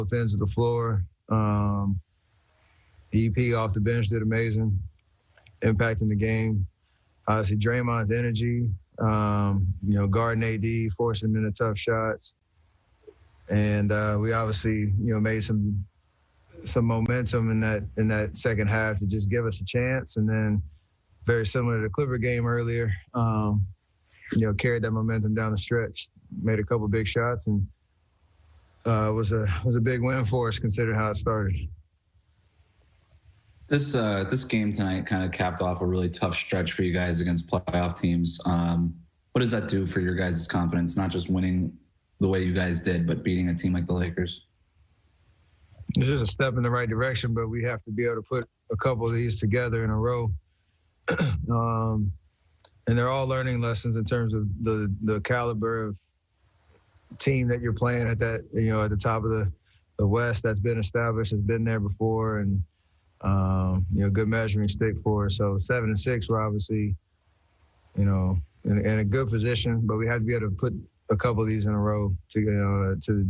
both ends of the floor. EP off the bench did amazing, impacting the game. Obviously, Draymond's energy, guarding AD, forcing him into tough shots. And we obviously, made some momentum in that second half to just give us a chance. And then very similar to the Clipper game earlier, carried that momentum down the stretch, made a couple big shots, and was a big win for us considering how it started. This game tonight kind of capped off a really tough stretch for you guys against playoff teams. What does that do for your guys' confidence, not just winning the way you guys did, but beating a team like the Lakers? It's just a step in the right direction, but we have to be able to put a couple of these together in a row. And they're all learning lessons in terms of the caliber of team that you're playing at that, at the top of the West that's been established, has been there before, and good measuring stick for us. So 7-6, we're obviously, in a good position, but we have to be able to put a couple of these in a row to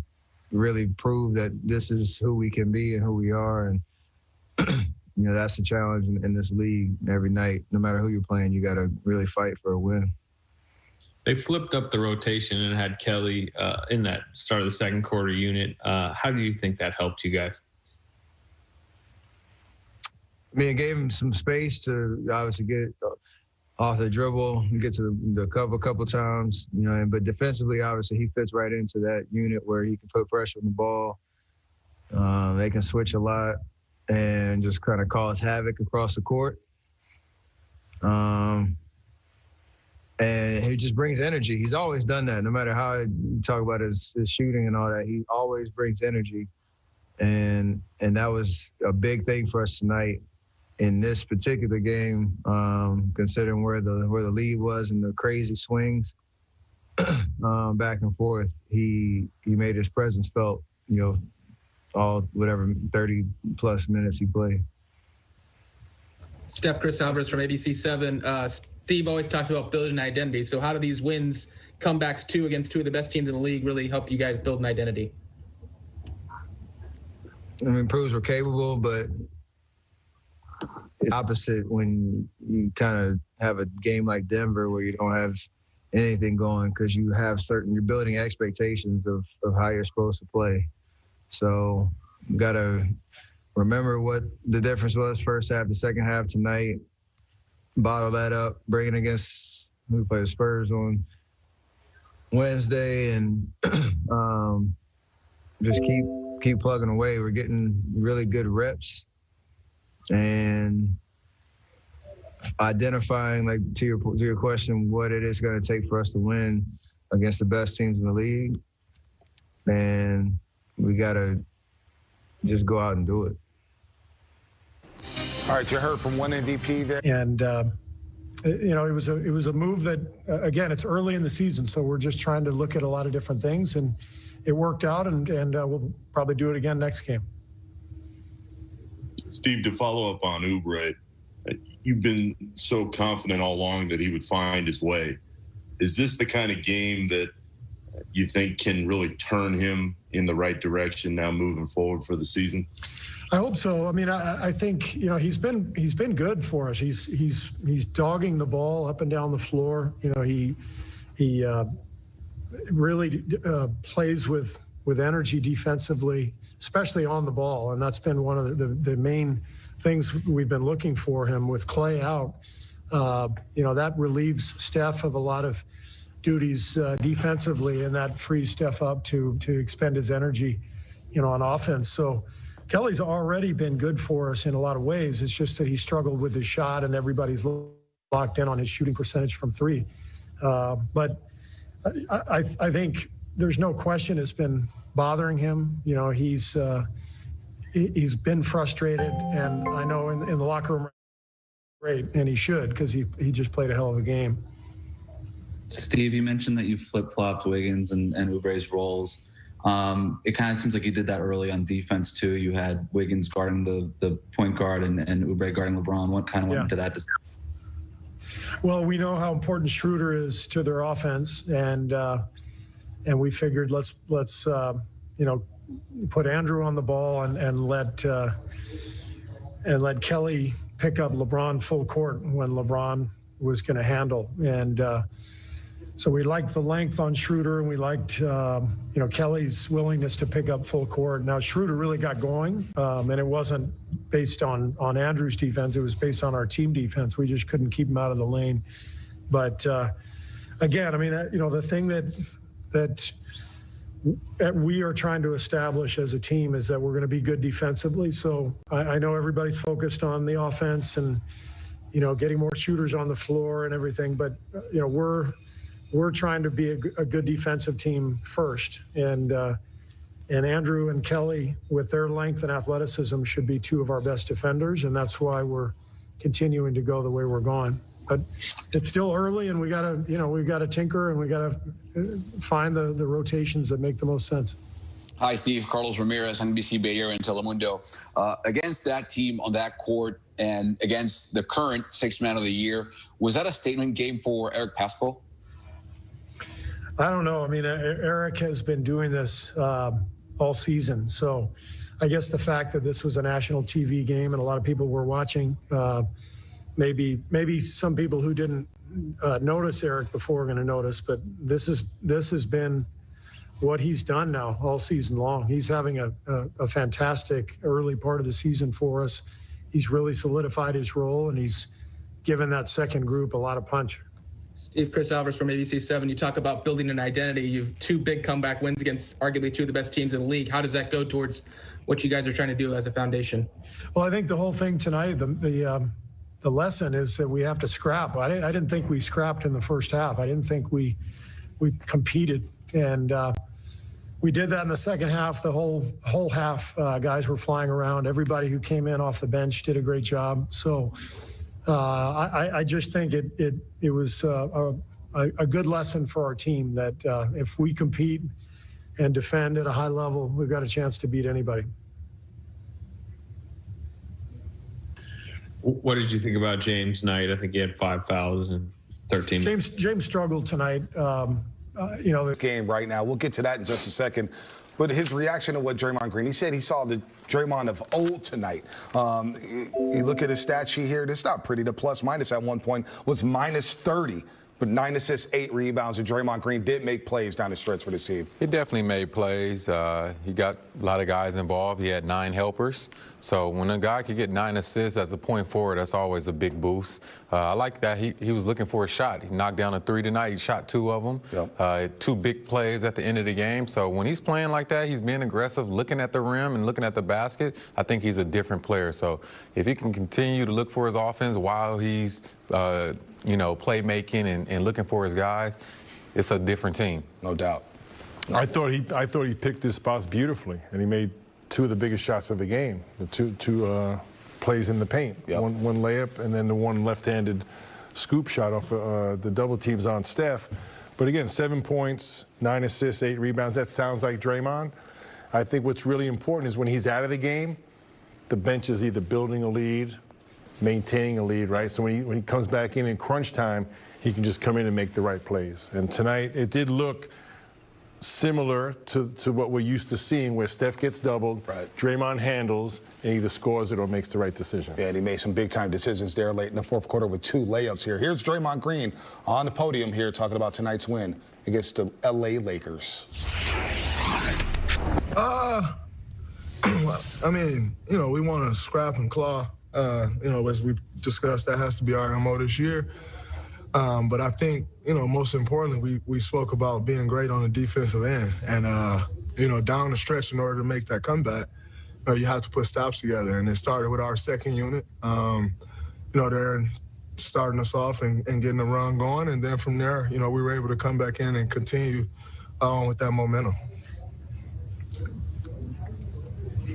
really prove that this is who we can be and who we are. And, that's the challenge in this league every night. No matter who you're playing, you got to really fight for a win. They flipped up the rotation and had Kelly in that start of the second quarter unit. How do you think that helped you guys? It gave him some space to obviously get off the dribble, get to the cover a couple times, but defensively, obviously, he fits right into that unit where he can put pressure on the ball. They can switch a lot and just kind of cause havoc across the court. And he just brings energy. He's always done that, no matter how you talk about his shooting and all that. He always brings energy. And that was a big thing for us tonight in this particular game, considering where the lead was and the crazy swings back and forth. He made his presence felt, all 30-plus minutes he played. Chris Alvarez from ABC7. Steve always talks about building an identity. So how do these wins, comebacks against two of the best teams in the league, really help you guys build an identity? Proves we're capable, but it's opposite when you kind of have a game like Denver where you don't have anything going because you're building expectations of how you're supposed to play. So you got to remember what the difference was first half to second half tonight, bottle that up, bring it against we play the Spurs on Wednesday, and just keep plugging away. We're getting really good reps and identifying, like to your question, what it is going to take for us to win against the best teams in the league. And we got to just go out and do it. All right, you heard from one MVP there. And, it was a move that, again, it's early in the season, so we're just trying to look at a lot of different things, and it worked out, and we'll probably do it again next game. Steve, to follow up on Oubre, you've been so confident all along that he would find his way. Is this the kind of game that you think can really turn him in the right direction now moving forward for the season? I hope so. I think he's been good for us. He's dogging the ball up and down the floor. He really plays with energy defensively, especially on the ball, and that's been one of the main things we've been looking for him with Clay out. That relieves Steph of a lot of duties defensively, and that frees Steph up to expend his energy, on offense. So Kelly's already been good for us in a lot of ways. It's just that he struggled with his shot, and everybody's locked in on his shooting percentage from three. But I think there's no question it's been bothering him. He's been frustrated, and I know in the locker room, great, and he should, because he just played a hell of a game. Steve, you mentioned that you flip-flopped Wiggins and Oubre's roles. It kind of seems like you did that early on defense too. You had Wiggins guarding the point guard and Oubre guarding LeBron. What kind of went into that? Well, we know how important Schroeder is to their offense, and we figured let's put Andrew on the ball and let Kelly pick up LeBron full court when LeBron was going to handle. And so we liked the length on Schroeder, and we liked Kelly's willingness to pick up full court. Now Schroeder really got going, and it wasn't based on Andrew's defense. It was based on our team defense. We just couldn't keep him out of the lane. But again, I mean, the thing that we are trying to establish as a team is that we're going to be good defensively. So I know everybody's focused on the offense and, getting more shooters on the floor and everything, but, we're trying to be a good defensive team first. And Andrew and Kelly, with their length and athleticism, should be two of our best defenders. And that's why we're continuing to go the way we're going. But it's still early, and we've got to tinker, and we got to find the rotations that make the most sense. Hi, Steve. Carlos Ramirez, NBC Bay Area and Telemundo. Against that team on that court and against the current sixth man of the year, was that a statement game for Eric Pascal? I don't know. I mean, Eric has been doing this all season. So I guess the fact that this was a national TV game and a lot of people were watching, maybe some people who didn't notice Eric before are going to notice, but this has been what he's done now all season long. He's having a fantastic early part of the season for us. He's really solidified his role, and he's given that second group a lot of punch. Steve, Chris Alvarez from ABC7. You talk about building an identity. You have two big comeback wins against arguably two of the best teams in the league. How does that go towards what you guys are trying to do as a foundation? Well, I think the whole thing tonight, the lesson is that we have to scrap. I didn't think we scrapped in the first half. I didn't think we competed, and we did that in the second half. The whole half, guys were flying around. Everybody who came in off the bench did a great job. So I just think it was a good lesson for our team that if we compete and defend at a high level, we've got a chance to beat anybody. What did you think about James Knight? I think he had 5 fouls and 13. James struggled tonight. The game right now. We'll get to that in just a second. But his reaction to what Draymond Green, he said he saw the Draymond of old tonight. You look at his stat sheet here, it's not pretty. The plus minus at one point was minus 30. But 9 assists, 8 rebounds, and Draymond Green did make plays down the stretch for this team. He definitely made plays. He got a lot of guys involved. He had 9 helpers. So when a guy could get 9 assists as a point forward, that's always a big boost. I like that he was looking for a shot. He knocked down a 3 tonight. He shot 2 of them. Yep. 2 big plays at the end of the game. So when he's playing like that, he's being aggressive, looking at the rim and looking at the basket. I think he's a different player. So if he can continue to look for his offense while he's playmaking and looking for his guys, it's a different team. No doubt. I thought he picked his spots beautifully, and he made 2 of the biggest shots of the game. The two plays in the paint. Yep. One layup, and then the one left-handed scoop shot off the double teams on Steph. But again, 7 points, 9 assists, 8 rebounds. That sounds like Draymond. I think what's really important is when he's out of the game, the bench is either building a lead, maintaining a lead, right? So when he comes back in crunch time, he can just come in and make the right plays. And tonight, it did look similar to what we're used to seeing, where Steph gets doubled, right, Draymond handles, and either scores it or makes the right decision. Yeah, and he made some big-time decisions there late in the fourth quarter with 2 layups here. Here's Draymond Green on the podium here talking about tonight's win against the L.A. Lakers. I mean, we want to scrap and claw. As we've discussed, that has to be our MO this year. But I think, most importantly, we spoke about being great on the defensive end. And, down the stretch, in order to make that comeback, you have to put stops together. And it started with our second unit, they're starting us off and getting the run going. And then from there, we were able to come back in and continue on with that momentum.